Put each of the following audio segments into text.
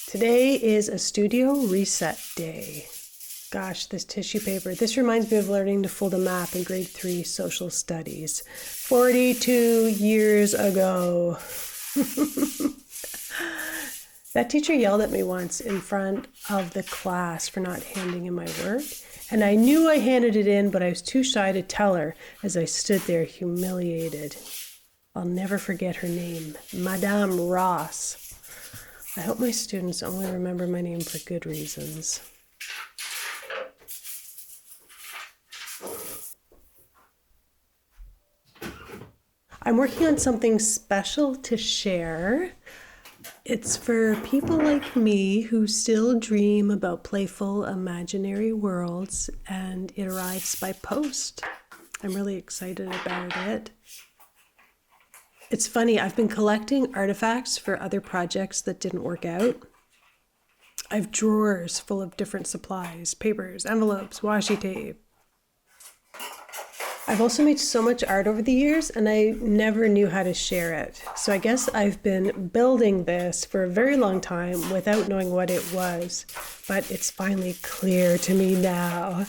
Today is a studio reset day. Gosh, this tissue paper. This reminds me of learning to fold a map in grade 3 social studies 42 years ago. That teacher yelled at me once in front of the class for not handing in my work. And I knew I handed it in, but I was too shy to tell her as I stood there humiliated. I'll never forget her name, Madame Ross. I hope my students only remember my name for good reasons. I'm working on something special to share. It's for people like me who still dream about playful imaginary worlds, and it arrives by post. I'm really excited about it. It's funny, I've been collecting artifacts for other projects that didn't work out. I have drawers full of different supplies, papers, envelopes, washi tape. I've also made so much art over the years, and I never knew how to share it. So I guess I've been building this for a very long time without knowing what it was, but it's finally clear to me now.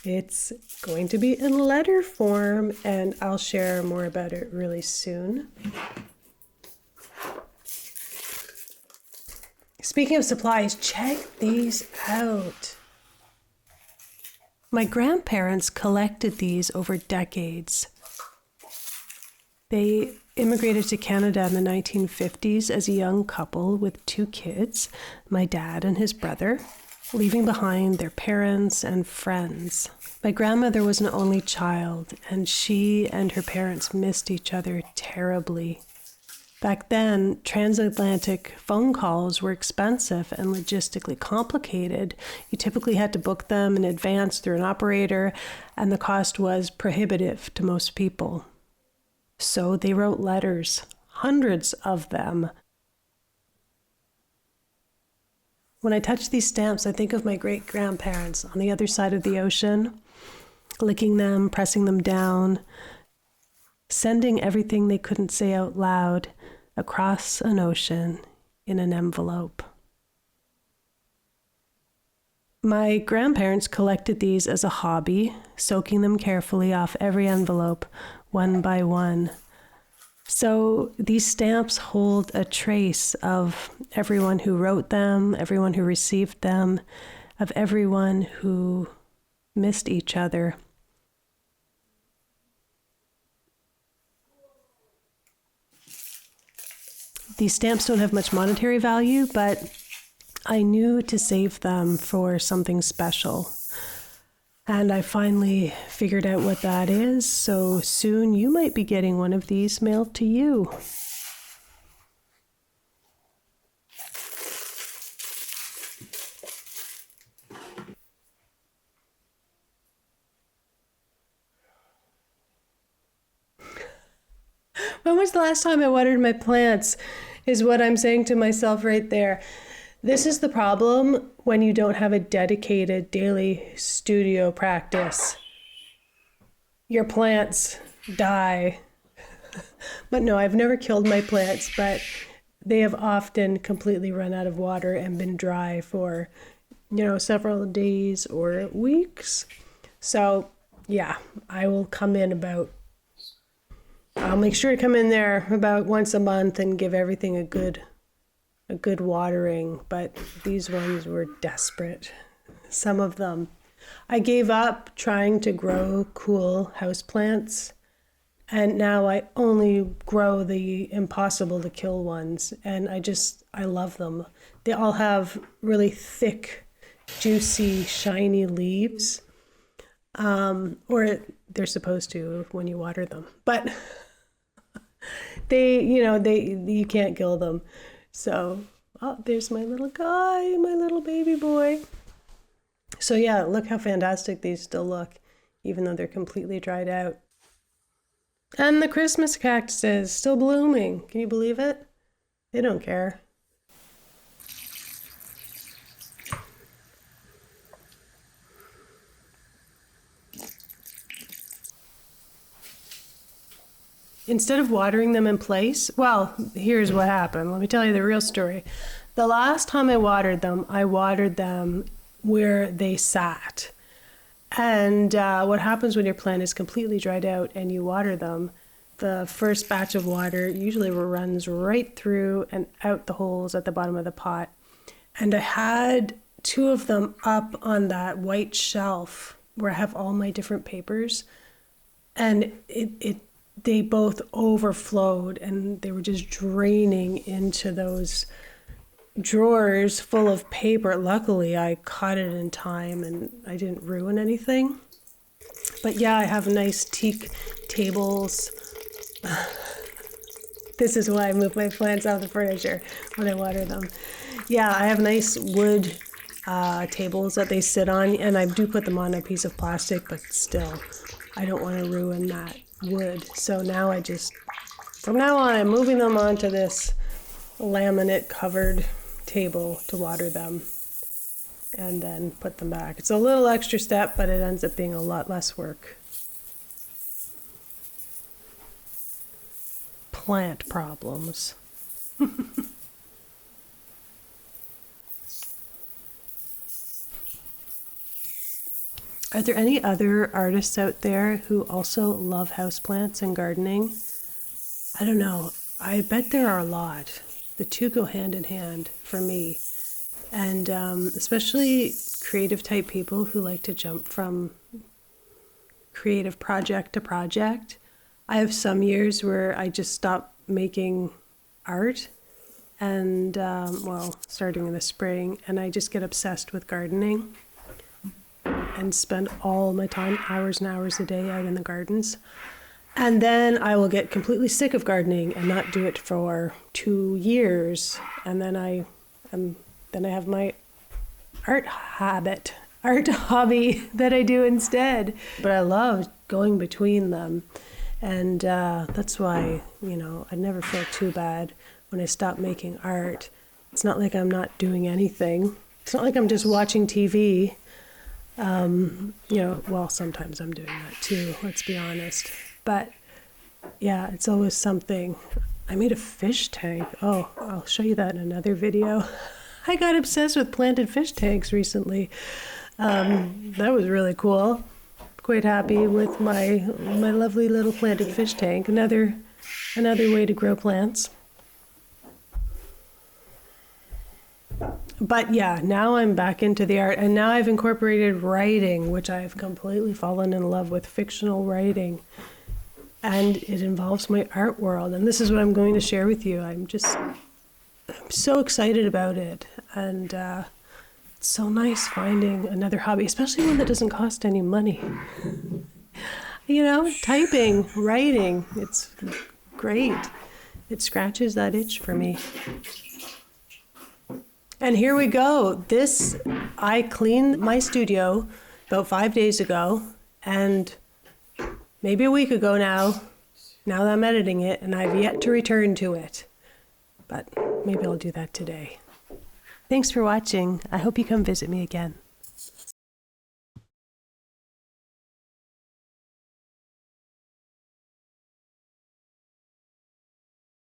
It's going to be in letter form, and I'll share more about it really soon. Speaking of supplies, check these out. My grandparents collected these over decades. They immigrated to Canada in the 1950s as a young couple with 2 kids, my dad and his brother, leaving behind their parents and friends. My grandmother was an only child, and she and her parents missed each other terribly. Back then, transatlantic phone calls were expensive and logistically complicated. You typically had to book them in advance through an operator, and the cost was prohibitive to most people. So they wrote letters, hundreds of them. When I touch these stamps, I think of my great-grandparents on the other side of the ocean, licking them, pressing them down, sending everything they couldn't say out loud across an ocean in an envelope. My grandparents collected these as a hobby, soaking them carefully off every envelope, one by one. So these stamps hold a trace of everyone who wrote them, everyone who received them, of everyone who missed each other. These stamps don't have much monetary value, but I knew to save them for something special. And I finally figured out what that is, so soon you might be getting one of these mailed to you. When was the last time I watered my plants, is what I'm saying to myself right there. This is the problem when you don't have a dedicated daily studio practice. Your plants die. But no, I've never killed my plants, but they have often completely run out of water and been dry for, several days or weeks. So, yeah, I'll make sure to come in there about once a month and give everything a good watering, but these ones were desperate. Some of them. I gave up trying to grow cool houseplants, and now I only grow the impossible to kill ones, and I love them. They all have really thick, juicy, shiny leaves, or they're supposed to when you water them, but you can't kill them. So, there's my little guy, my little baby boy. So yeah, look how fantastic these still look, even though they're completely dried out. And the Christmas cactuses still blooming. Can you believe it? They don't care. Instead of watering them in place, well, here's what happened. Let me tell you the real story. The last time I watered them where they sat. And what happens when your plant is completely dried out and you water them, the first batch of water usually runs right through and out the holes at the bottom of the pot. And I had 2 of them up on that white shelf where I have all my different papers. And they both overflowed and they were just draining into those drawers full of paper. Luckily, I caught it in time and I didn't ruin anything. But yeah, I have nice teak tables. This is why I move my plants off the furniture when I water them. Yeah, I have nice wood tables that they sit on, and I do put them on a piece of plastic, but still, I don't want to ruin that wood. So now from now on, I'm moving them onto this laminate covered table to water them and then put them back. It's a little extra step, but it ends up being a lot less work. Plant problems. Are there any other artists out there who also love houseplants and gardening? I don't know. I bet there are a lot. The two go hand in hand for me. And especially creative type people who like to jump from creative project to project. I have some years where I just stop making art and, starting in the spring, and I just get obsessed with gardening and spend all my time, hours and hours a day out in the gardens. And then I will get completely sick of gardening and not do it for 2 years. And then I have my art hobby that I do instead. But I love going between them. And that's why, I never feel too bad when I stop making art. It's not like I'm not doing anything. It's not like I'm just watching TV. Sometimes I'm doing that too, let's be honest. But yeah, it's always something. I made a fish tank. Oh, I'll show you that in another video. I got obsessed with planted fish tanks recently. That was really cool. Quite happy with my lovely little planted fish tank. Another way to grow plants. But yeah, now I'm back into the art, and now I've incorporated writing, which I've completely fallen in love with, fictional writing. And it involves my art world, and this is what I'm going to share with you. I'm so excited about it, and it's so nice finding another hobby, especially one that doesn't cost any money. Typing, writing, it's great. It scratches that itch for me. And here we go. I cleaned my studio about 5 days ago, and maybe a week ago now that I'm editing it, and I've yet to return to it. But maybe I'll do that today. Thanks for watching. I hope you come visit me again.